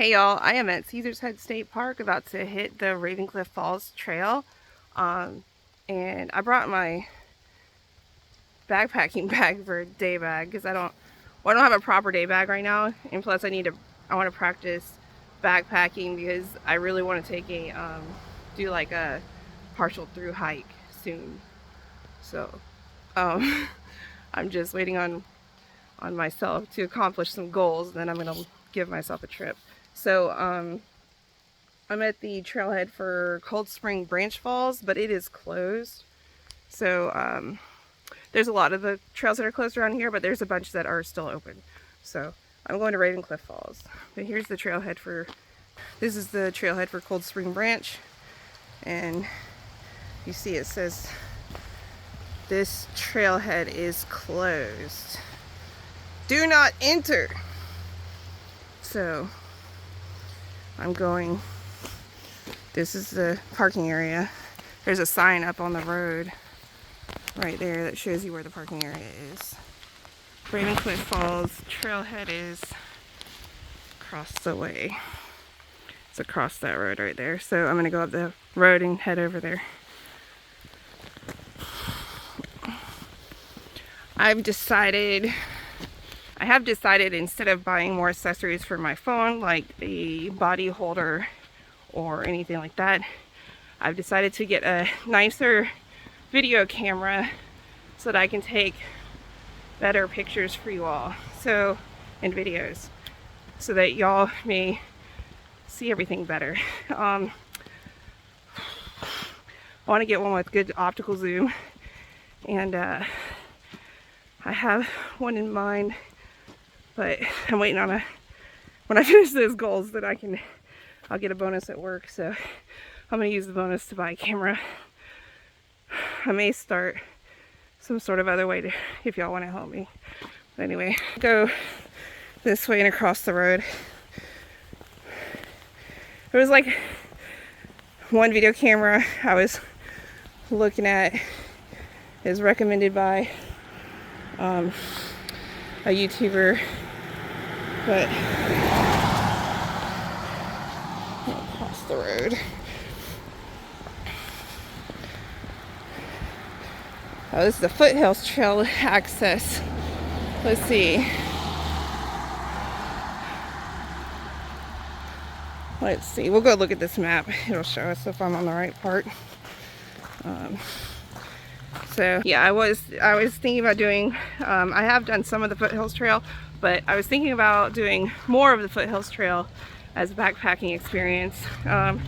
Hey y'all, I am at Caesar's Head State Park about to hit the Ravencliff Falls Trail. And I brought my backpacking bag for a day bag because I don't have a proper day bag right now, and plus I want to practice backpacking because I really want to take do like a partial through hike soon. So I'm just waiting on myself to accomplish some goals, then I'm gonna give myself a trip. So I'm at the trailhead for Cold Spring Branch Falls, but it is closed. So there's a lot of the trails that are closed around here, but there's a bunch that are still open. So I'm going to Ravencliff Falls. But here's the trailhead this is the trailhead for Cold Spring Branch. And you see it says this trailhead is closed. Do not enter. So this is the parking area. There's a sign up on the road right there that shows you where the parking area is. Ravencliff Falls trailhead is across the way. It's across that road right there. So I'm gonna go up the road and head over there. I have decided instead of buying more accessories for my phone, like a body holder or anything like that, I've decided to get a nicer video camera so that I can take better pictures for you all, and videos, so that y'all may see everything better. I want to get one with good optical zoom, and I have one in mind, but I'm waiting on when I finish those goals that I'll get a bonus at work. So I'm gonna use the bonus to buy a camera. I may start some sort of other way if y'all want to help me. But anyway, go this way and across the road. There was like one video camera I was looking at is recommended by a YouTuber, but across the road. Oh, this is the Foothills Trail access. Let's see. We'll go look at this map. It'll show us if I'm on the right part. So yeah, I was thinking about doing, I have done some of the Foothills Trail, but I was thinking about doing more of the Foothills Trail as a backpacking experience. I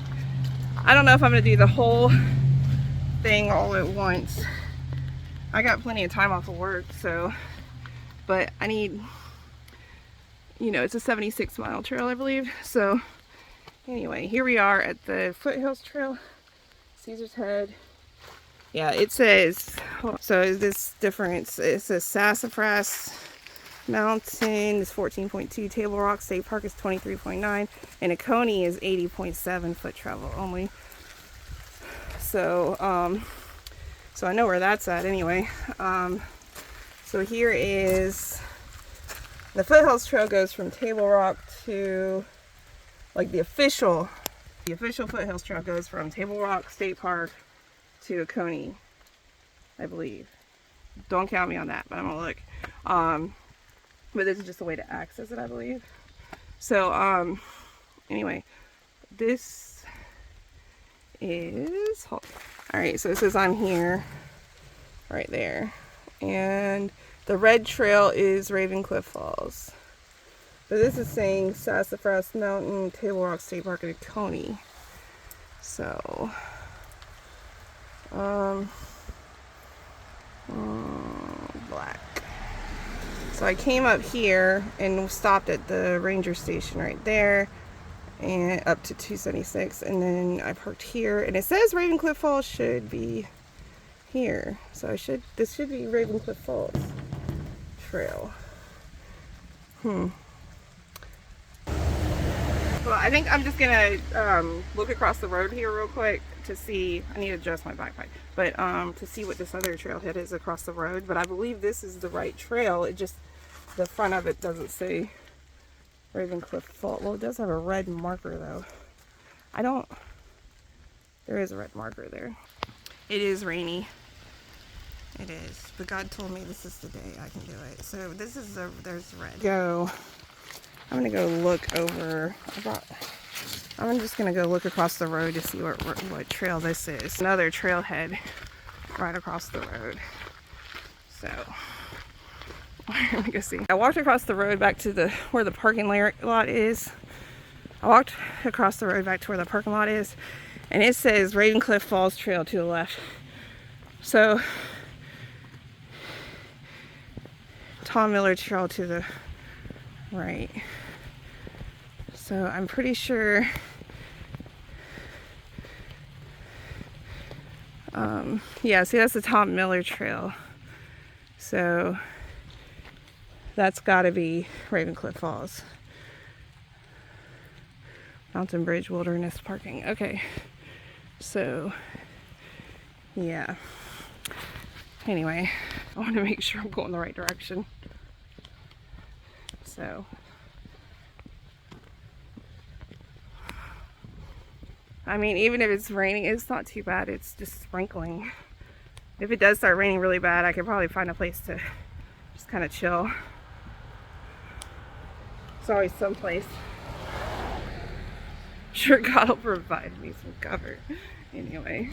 don't know if I'm going to do the whole thing all at once. I got plenty of time off of work, but I need, it's a 76-mile trail, I believe. So anyway, here we are at the Foothills Trail, Caesar's Head. Yeah, it says, so this difference, it says Sassafras Mountain is 14.2, Table Rock State Park is 23.9, and Oconee is 80.7 foot travel only. So, so I know where that's at anyway. So here is, the Foothills Trail goes from Table Rock to, like the official Foothills Trail goes from Table Rock State Park to Oconee, I believe. Don't count me on that, but I'm gonna look. But this is just a way to access it, I believe. So, anyway, this is, alright, so it says I'm here, right there. And the red trail is Ravencliff Falls. But this is saying Sassafras Mountain, Table Rock State Park, and Oconee. So, black. So I came up here and stopped at the ranger station right there, and up to 276, and then I parked here, and it says Ravencliff Falls should be here. So this should be Ravencliff Falls Trail. Well, I think I'm just gonna look across the road here real quick to see. I need to adjust my backpack, but to see what this other trailhead is across the road. But I believe this is the right trail. It just, the front of it doesn't say Ravencliff Falls. Well, it does have a red marker though. There is a red marker there. It is rainy. It is. But God told me this is the day I can do it. So this is there's red. I'm gonna go look over. I'm just gonna go look across the road to see what trail this is. Another trailhead right across the road. So let me go see. I walked across the road back to where the parking lot is. I walked across the road back to where the parking lot is, and it says Ravencliff Falls Trail to the left. So Tom Miller Trail to the right. So I'm pretty sure yeah, see, that's the Tom Miller Trail. So that's gotta be Ravencliff Falls. Mountain Bridge Wilderness Parking. Okay. So yeah. Anyway, I want to make sure I'm going the right direction. So I mean, even if it's raining, it's not too bad. It's just sprinkling. If it does start raining really bad, I could probably find a place to just kind of chill. It's always someplace. Sure, God will provide me some cover. Anyway.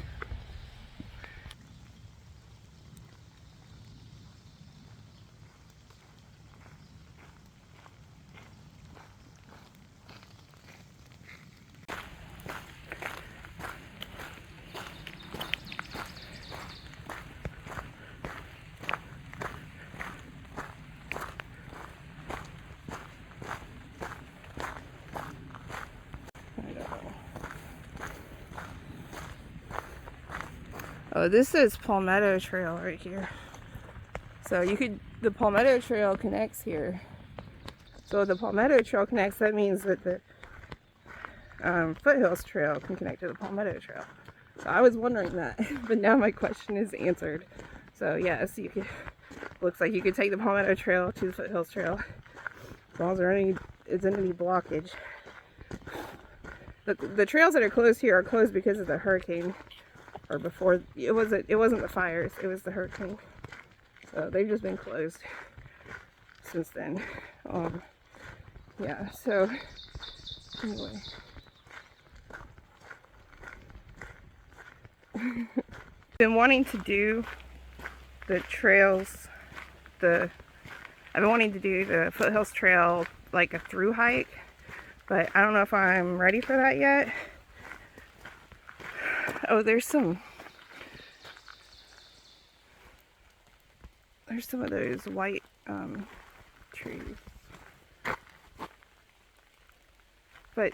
Oh, this says Palmetto Trail right here. So the Palmetto Trail connects here. So the Palmetto Trail connects, that means that the Foothills Trail can connect to the Palmetto Trail. So I was wondering that, but now my question is answered. So yes, looks like you could take the Palmetto Trail to the Foothills Trail, as long as there isn't any blockage. The trails that are closed here are closed because of the hurricane. Or before, it wasn't the fires, it was the hurricane. So they've just been closed since then. Yeah, so anyway. Been wanting to do the trails, I've been wanting to do the Foothills Trail like a through hike, but I don't know if I'm ready for that yet. Oh, there's some of those white trees. But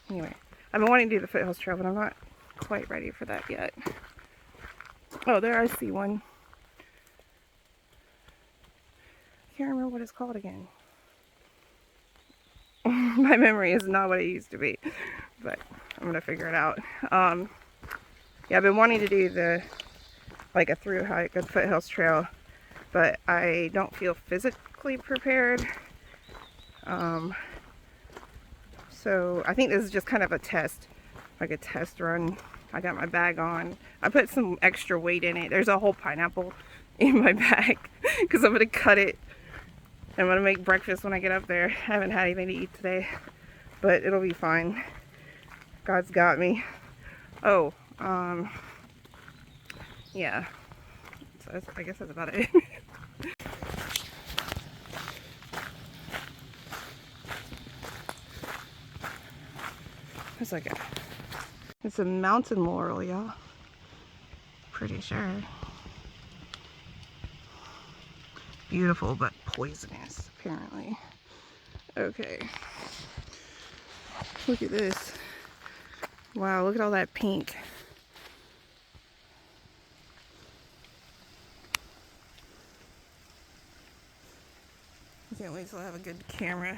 anyway, I've been wanting to do the Foothills Trail, but I'm not quite ready for that yet. Oh, there I see one. I can't remember what it's called again. My memory is not what it used to be, but I'm gonna figure it out. Yeah, I've been wanting to do like a through hike at the Foothills Trail, but I don't feel physically prepared. So I think this is just kind of a test, like a test run. I got my bag on. I put some extra weight in it. There's a whole pineapple in my bag because I'm gonna cut it. I'm gonna make breakfast when I get up there. I haven't had anything to eat today, but it'll be fine. God's got me. Oh, yeah. So I guess that's about it. It's a mountain laurel, y'all. Pretty sure. Beautiful, but poisonous, apparently. Okay. Look at this. Wow, look at all that pink. I can't wait till I have a good camera.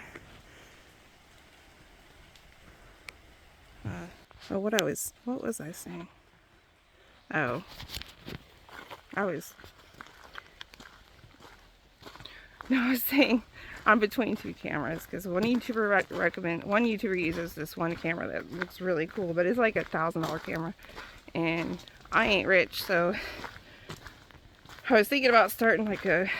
Oh, what was I saying? Oh, No, I was saying I'm between two cameras because one YouTuber uses this one camera that looks really cool, but it's like $1,000 camera, and I ain't rich, so I was thinking about starting like a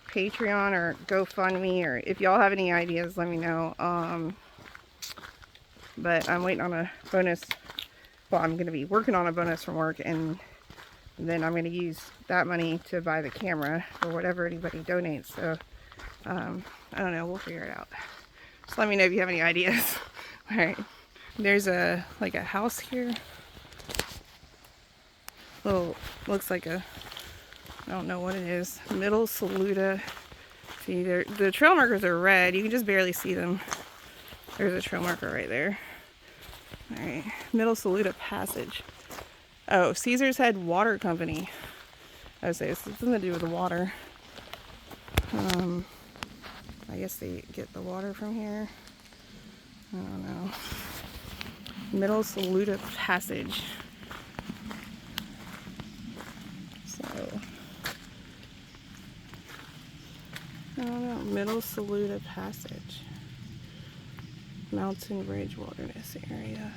Patreon or GoFundMe, or if y'all have any ideas, let me know. But I'm waiting on a bonus. Well, I'm going to be working on a bonus from work, and then I'm going to use that money to buy the camera or whatever anybody donates. So I don't know, we'll figure it out. Just let me know if you have any ideas. All right, there's like a house here. Little, looks like a, I don't know what it is. Middle Saluda. See, the trail markers are red. You can just barely see them. There's a trail marker right there. All right, Middle Saluda Passage. Oh, Caesar's Head Water Company. I would say it's something to do with the water. I guess they get the water from here. I don't know. Middle Saluda Passage. So, I don't know. Middle Saluda Passage. Mountain Ridge Wilderness Area.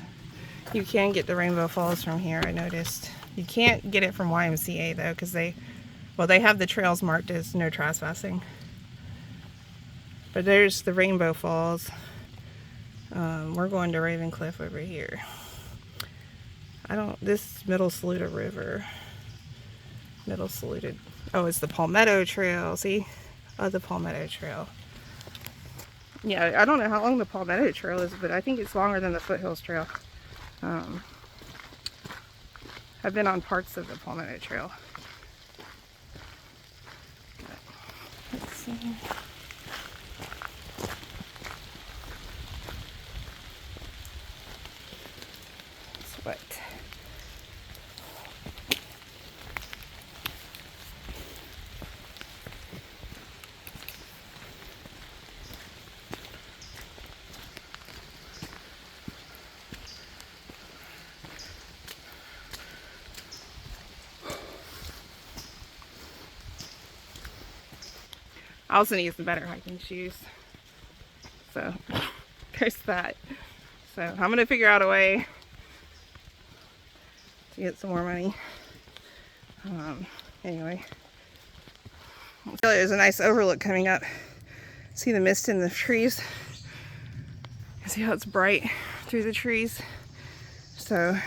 You can get the Rainbow Falls from here, I noticed. You can't get it from YMCA though, because they have the trails marked as no trespassing. But there's the Rainbow Falls. We're going to Ravencliff over here. This Middle Saluda River. Middle Saluda. Oh, it's the Palmetto Trail, see? Oh, the Palmetto Trail. Yeah, I don't know how long the Palmetto Trail is, but I think it's longer than the Foothills Trail. I've been on parts of the Palmetto Trail. Let's see. It's wet. I also need some better hiking shoes. So there's that. So I'm gonna figure out a way to get some more money. Anyway, there's a nice overlook coming up. See the mist in the trees? See how it's bright through the trees? So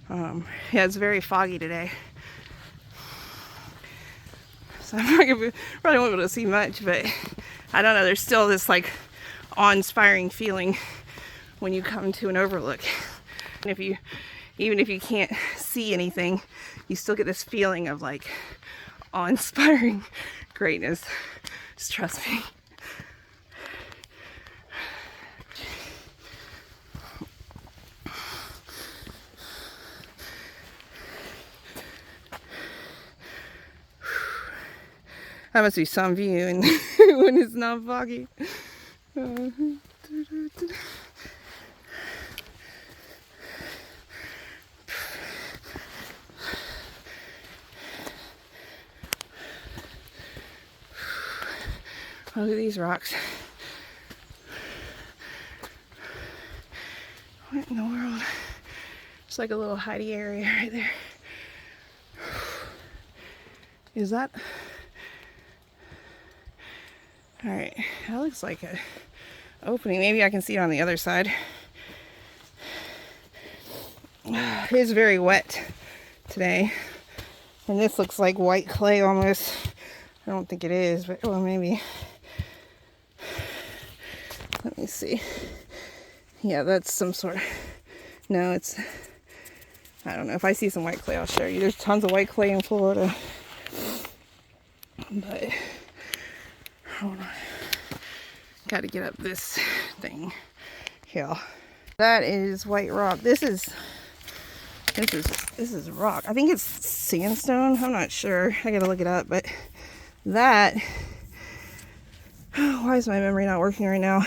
yeah, it's very foggy today. So I'm not gonna probably won't be able to see much, but I don't know, there's still this like awe-inspiring feeling when you come to an overlook. And even if you can't see anything, you still get this feeling of like awe-inspiring greatness. Just trust me. That must be some view and when it's not foggy. Oh, look at these rocks. What in the world? It's like a little hidey area right there. Is that? All right, that looks like a opening. Maybe I can see it on the other side. It is very wet today. And this looks like white clay almost. I don't think it is, but well, maybe. Let me see. Yeah, that's some sort of, no, it's, I don't know. If I see some white clay, I'll show you. There's tons of white clay in Florida. But, hold on. Got to get up this thing here. That is white rock. This is rock. I think it's sandstone. I'm not sure. I gotta look it up. But that, why is my memory not working right now?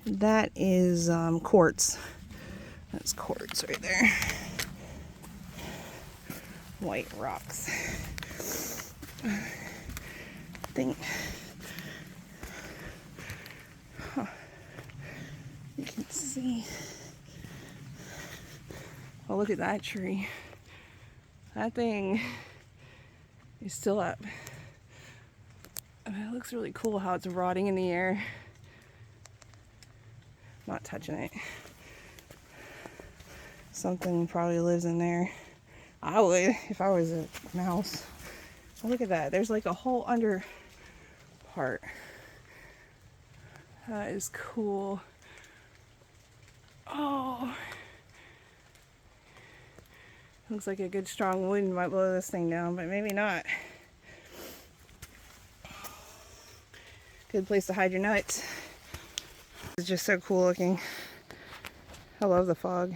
That is quartz. That's quartz right there. White rocks. thing. Huh. You can see. Oh, look at that tree. That thing is still up. I mean, it looks really cool how it's rotting in the air. Not touching it. Something probably lives in there. I would if I was a mouse. Oh, look at that. There's like a whole under part. That is cool. Oh. Looks like a good strong wind might blow this thing down, but maybe not. Good place to hide your nuts. It's just so cool looking. I love the fog.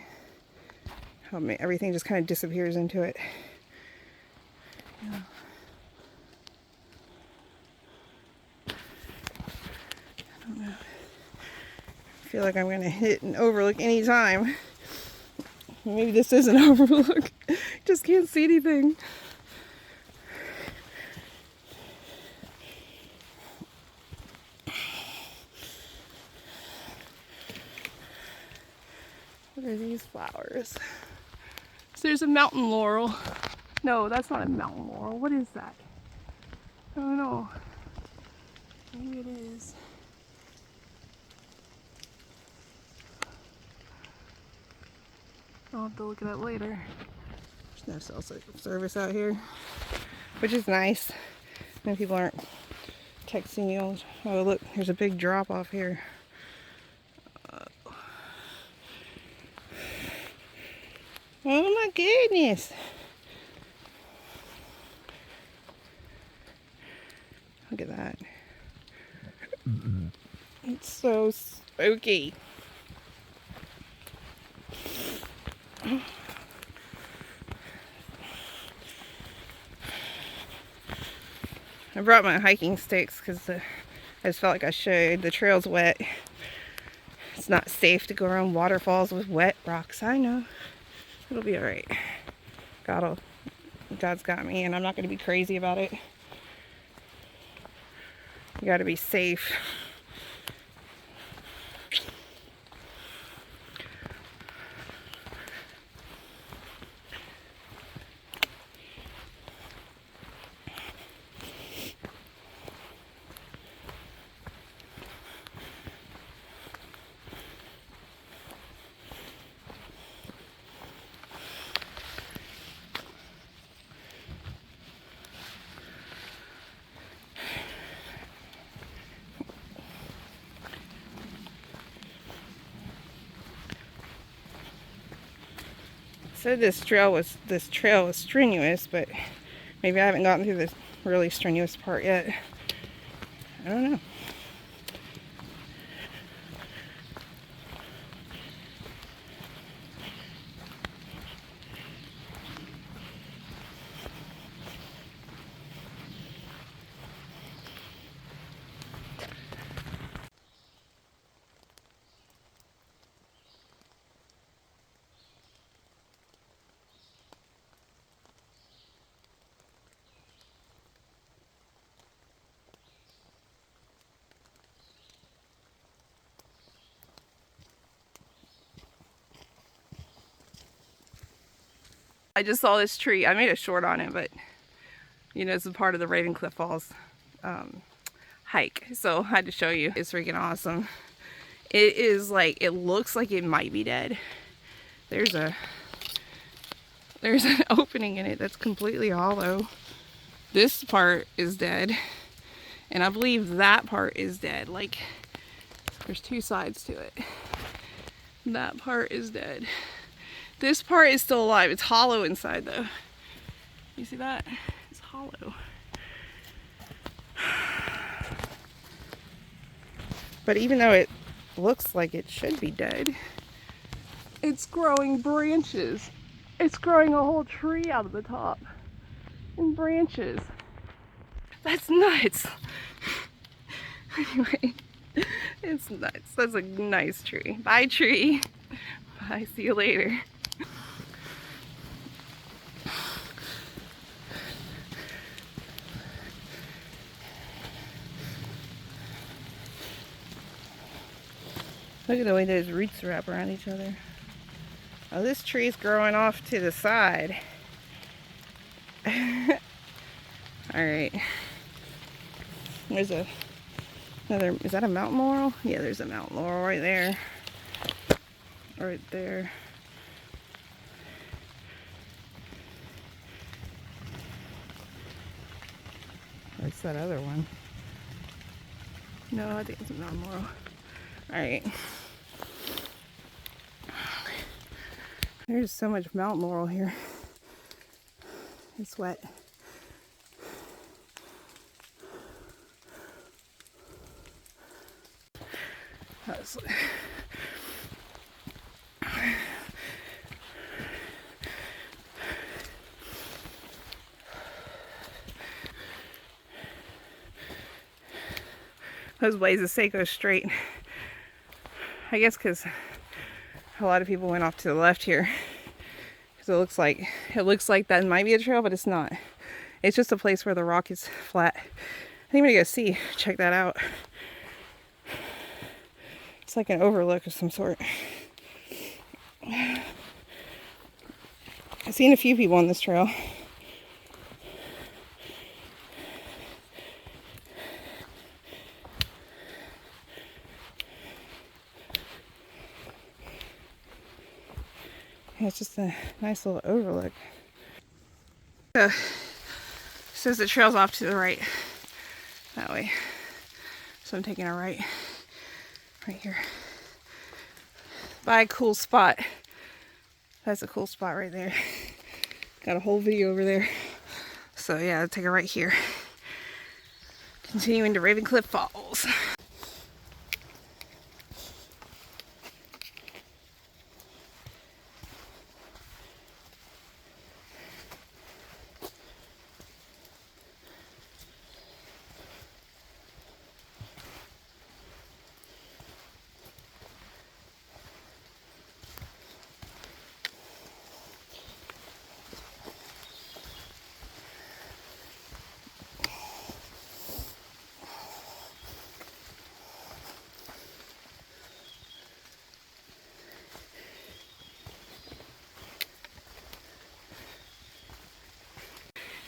How everything just kind of disappears into it. Yeah. I don't know. I feel like I'm going to hit an overlook anytime. Maybe this is an overlook. Just can't see anything. What are these flowers? So there's a mountain laurel. No, that's not a mountain laurel. What is that? I don't know. Maybe it is. I'll have to look at that later. There's no cell service out here, which is nice. Then people aren't texting you. Oh, look, there's a big drop off here. Oh my goodness. Look at that. It's so spooky. I brought my hiking sticks because I just felt like I should. The trail's wet. It's not safe to go around waterfalls with wet rocks. I know. It'll be alright. God's got me, and I'm not going to be crazy about it. You got to be safe. Said this trail was strenuous, but maybe I haven't gotten through the really strenuous part yet. I don't know. I just saw this tree. I made a short on it, but you know, it's a part of the Ravencliff Falls hike. So I had to show you. It's freaking awesome. It is like, it looks like it might be dead. There's an opening in it that's completely hollow. This part is dead. And I believe that part is dead. Like, there's two sides to it. That part is dead. This part is still alive. It's hollow inside though. You see that? It's hollow. But even though it looks like it should be dead, it's growing branches. It's growing a whole tree out of the top in branches. That's nuts. Anyway, it's nuts. That's a nice tree. Bye, tree. Bye. See you later. Look at the way those roots wrap around each other. Oh, this tree's growing off to the side. Alright. There's another, is that a mountain laurel? Yeah, there's a mountain laurel right there. Right there. What's that other one? No, I think it's a mountain laurel. Alright. There's so much mountain laurel here. It's wet. Those blazes say go straight. I guess because a lot of people went off to the left here. Because it looks like that might be a trail, but it's not. It's just a place where the rock is flat. I think I'm gonna go see, check that out. It's like an overlook of some sort. I've seen a few people on this trail. Yeah, it's just a nice little overlook. It says the trail's off to the right. That way. So I'm taking a right here. By a cool spot. That's a cool spot right there. Got a whole video over there. So yeah, I'll take a right here. Continuing to Ravencliff Falls.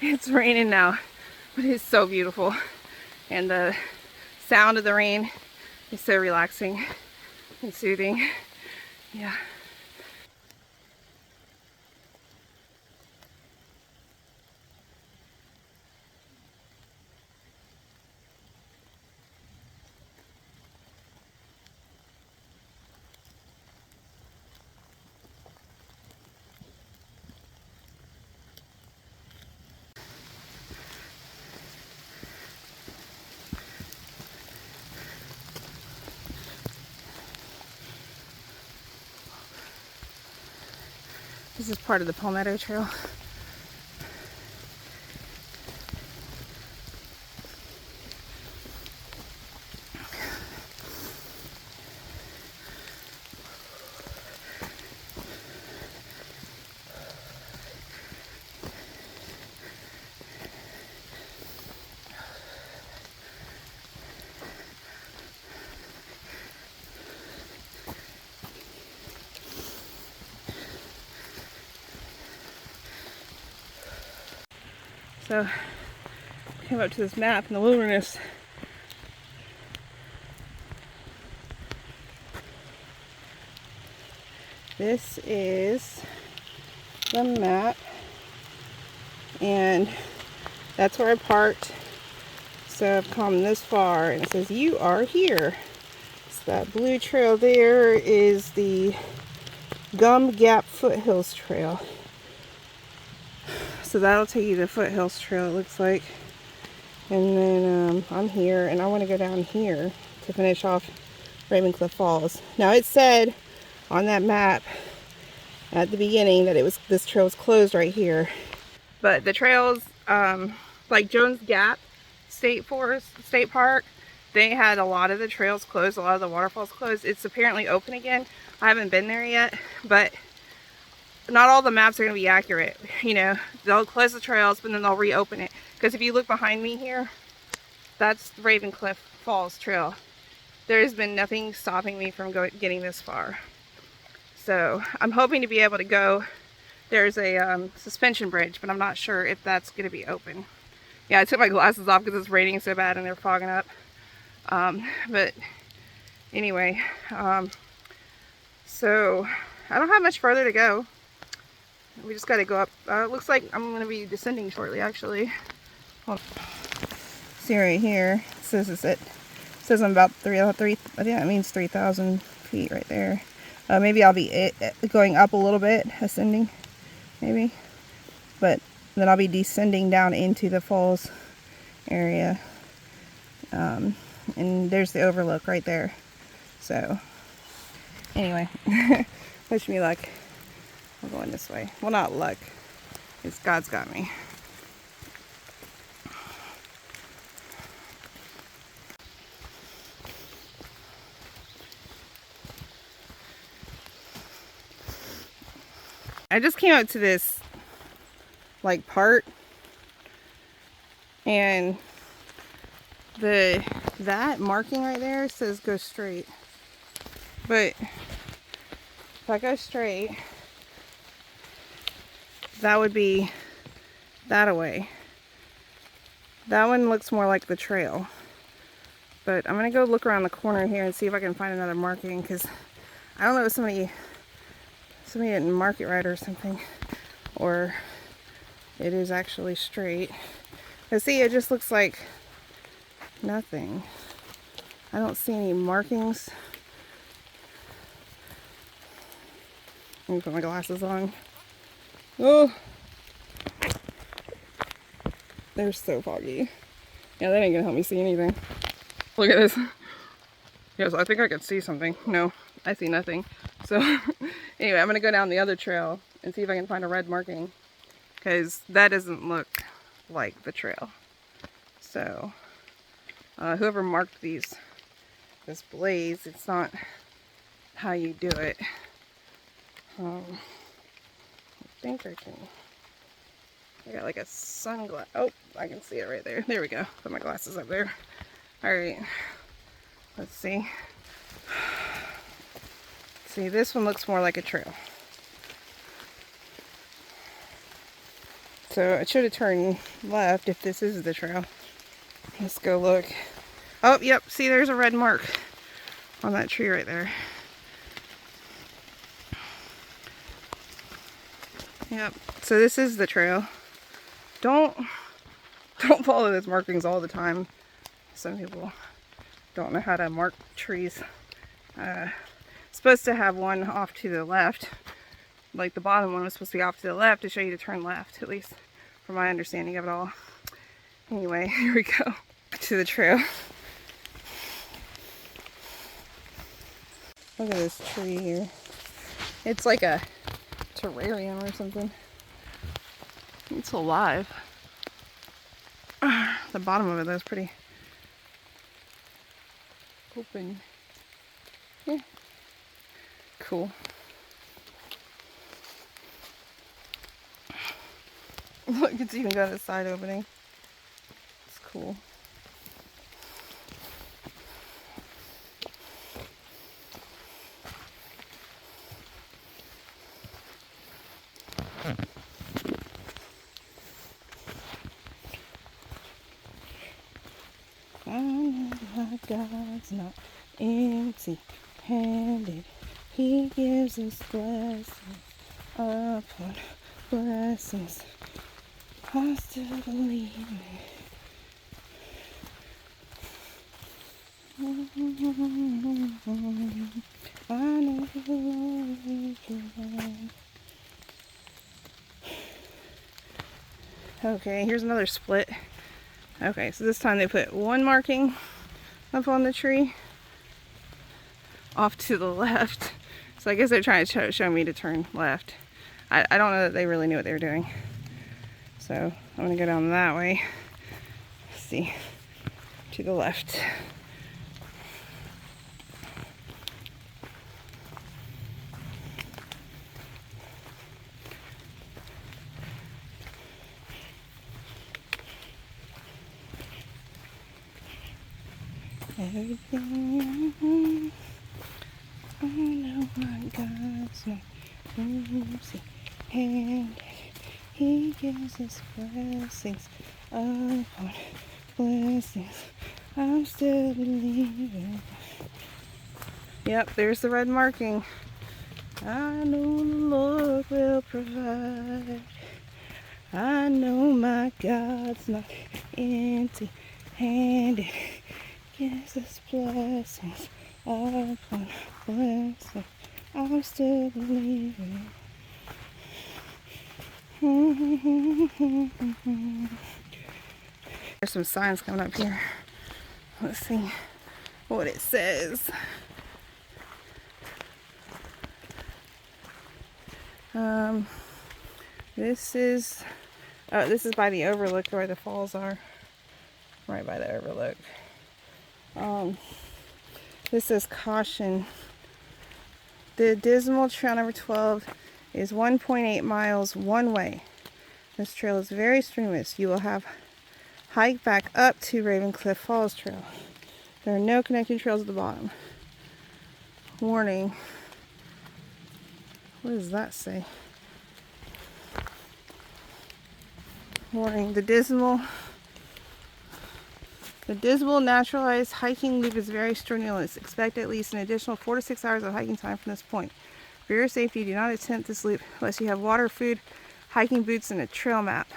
It's raining now, but it's so beautiful. And the sound of the rain is so relaxing and soothing. Yeah. This is part of the Palmetto Trail. So I came up to this map in the wilderness. This is the map, and that's where I parked. So I've come this far, and it says you are here. So that blue trail there is the Gum Gap Foothills Trail. So that'll take you to Foothills Trail, it looks like. And then I'm here, and I want to go down here to finish off Ravencliff Falls. Now it said on that map at the beginning that this trail was closed right here. But the trails, like Jones Gap State Park, they had a lot of the trails closed, a lot of the waterfalls closed. It's apparently open again. I haven't been there yet, but not all the maps are going to be accurate. You know, they'll close the trails, but then they'll reopen it. Because if you look behind me here, that's Ravencliff Falls Trail. there's been nothing stopping me from getting this far. So I'm hoping to be able to go. There's a suspension bridge, but I'm not sure if that's going to be open. Yeah, I took my glasses off because it's raining so bad and they're fogging up. But anyway, so I don't have much further to go. We just got to go up. It looks like I'm going to be descending shortly, actually. See right here, it says I'm about I think that means 3,000 feet right there. Maybe I'll be going up a little bit, ascending, maybe. But then I'll be descending down into the falls area. And there's the overlook right there. So, anyway, wish me luck. I'm going this way. Well, not luck. It's God's got me. I just came out to this like part, and that marking right there says go straight. But if I go straight, that would be that away. That one looks more like the trail. But I'm gonna go look around the corner here and see if I can find another marking, because I don't know if somebody didn't mark it right or something, or it is actually straight. But see, it just looks like nothing. I don't see any markings. Let me put my glasses on. Oh, they're so foggy. Yeah, that ain't gonna help me see anything. Look at this. Yes, I think I could see something. No, I see nothing. So anyway, I'm gonna go down the other trail and see if I can find a red marking, because that doesn't look like the trail. So whoever marked this blaze, it's not how you do it. I think I can. I got like a sunglass. Oh, I can see it right there. There we go. Put my glasses up there. All right. Let's see. See, this one looks more like a trail. So I should have turned left if this is the trail. Let's go look. Oh, yep. See, there's a red mark on that tree right there. Yep. So this is the trail. Don't follow those markings all the time. Some people don't know how to mark trees. Supposed to have one off to the left. Like the bottom one was supposed to be off to the left to show you to turn left, at least from my understanding of it all. Anyway, here we go. To the trail. Look at this tree here. It's like a terrarium or something. It's alive. The bottom of it though is pretty open. Yeah. Cool. Look, it's even got a side opening. It's cool. I know my God's not empty-handed. He gives us blessings upon blessings. I still believe I know the Lord will provide. Okay, here's another split. Okay, so this time they put one marking up on the tree off to the left. So I guess they're trying to show me to turn left. I don't know that they really knew what they were doing. So I'm gonna go down that way. Let's see, to the left. Everything I know my God's not mercy, and He gives us blessings upon blessings. I'm still believing. Yep, there's the red marking. I know the Lord will provide. I know my God's not empty-handed. Gives us blessings upon blessings. I'm still believing. There's some signs coming up here. Let's see what it says. This is by the overlook where the falls are. Right by the overlook. This says caution. The Dismal Trail number 12 is 1.8 miles one way. This trail is very strenuous. You will have hike back up to Ravencliff Falls Trail. There are no connecting trails at the bottom. Warning. What does that say? Warning. The Dismal naturalized hiking loop is very strenuous. Expect at least an additional 4 to 6 hours of hiking time from this point. For your safety, do not attempt this loop unless you have water, food, hiking boots, and a trail map.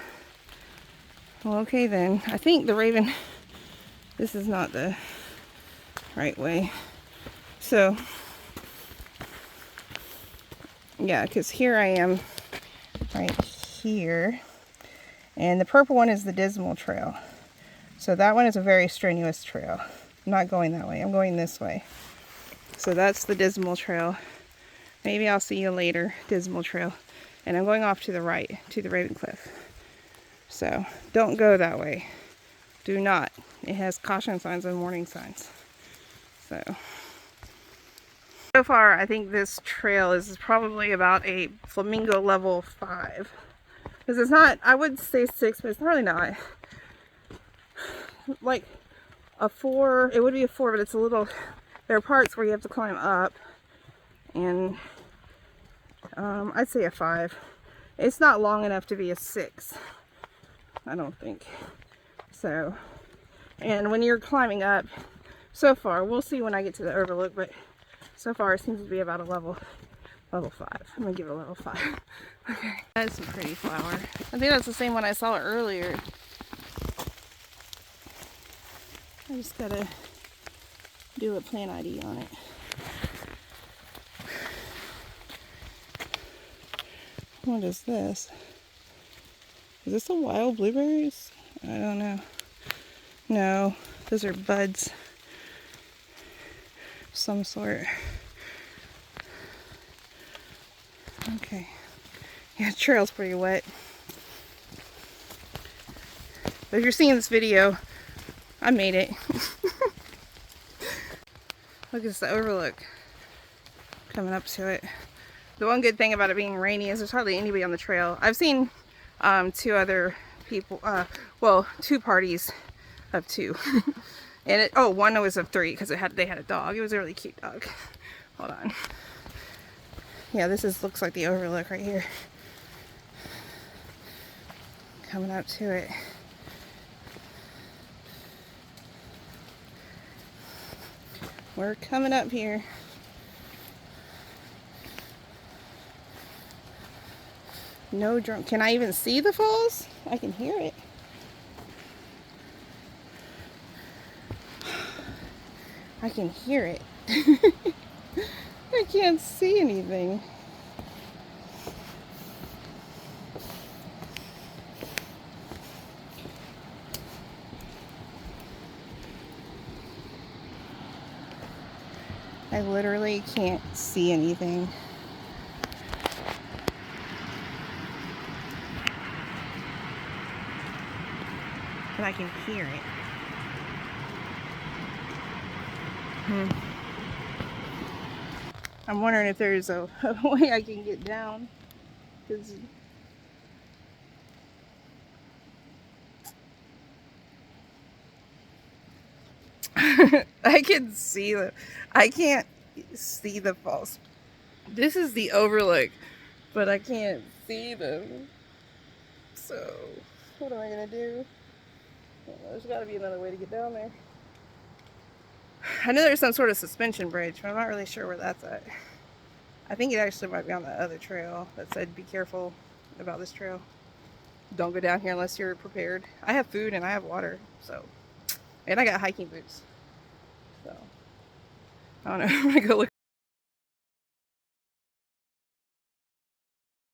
Well, okay then. I think this is not the right way. So, yeah, because here I am right here. And the purple one is the Dismal Trail. So that one is a very strenuous trail. I'm not going that way. I'm going this way. So that's the Dismal Trail. Maybe I'll see you later, Dismal Trail. And I'm going off to the right, to the Ravencliff. So don't go that way. Do not. It has caution signs and warning signs. So far, I think this trail is probably about a Flamingo level 5. Because it's not, I would say 6, but it's really not. Like a 4, it would be a 4, but it's a little, there are parts where you have to climb up. And I'd say a 5. It's not long enough to be a 6. I don't think. So, and when you're climbing up, so far, we'll see when I get to the overlook, but so far it seems to be about a level 5. I'm gonna give it a level 5. Okay. That's a pretty flower. I think that's the same one I saw earlier. I just gotta do a plant ID on it. What is this? Is this a wild blueberries? I don't know. No, those are buds. Some sort. Okay. Yeah, the trail's pretty wet. But if you're seeing this video, I made it. Look, it's the overlook. Coming up to it. The one good thing about it being rainy is there's hardly anybody on the trail. I've seen 2 other people, well, 2 parties of 2. And one was of 3 because they had a dog. It was a really cute dog. Hold on. Yeah, looks like the overlook right here. Coming up to it. We're coming up here. No drum. Can I even see the falls? I can hear it. I can hear it. I can't see anything. I literally can't see anything. But I can hear it. I'm wondering if there's a way I can get down. 'Cause I can see the, I can't see the falls. This is the overlook, but I can't see them. So, what am I gonna do? There's gotta be another way to get down there. I know there's some sort of suspension bridge, but I'm not really sure where that's at. I think it actually might be on the other trail that said be careful about this trail. Don't go down here unless you're prepared. I have food and I have water, so. And I got hiking boots. So, I don't know. I'm gonna go look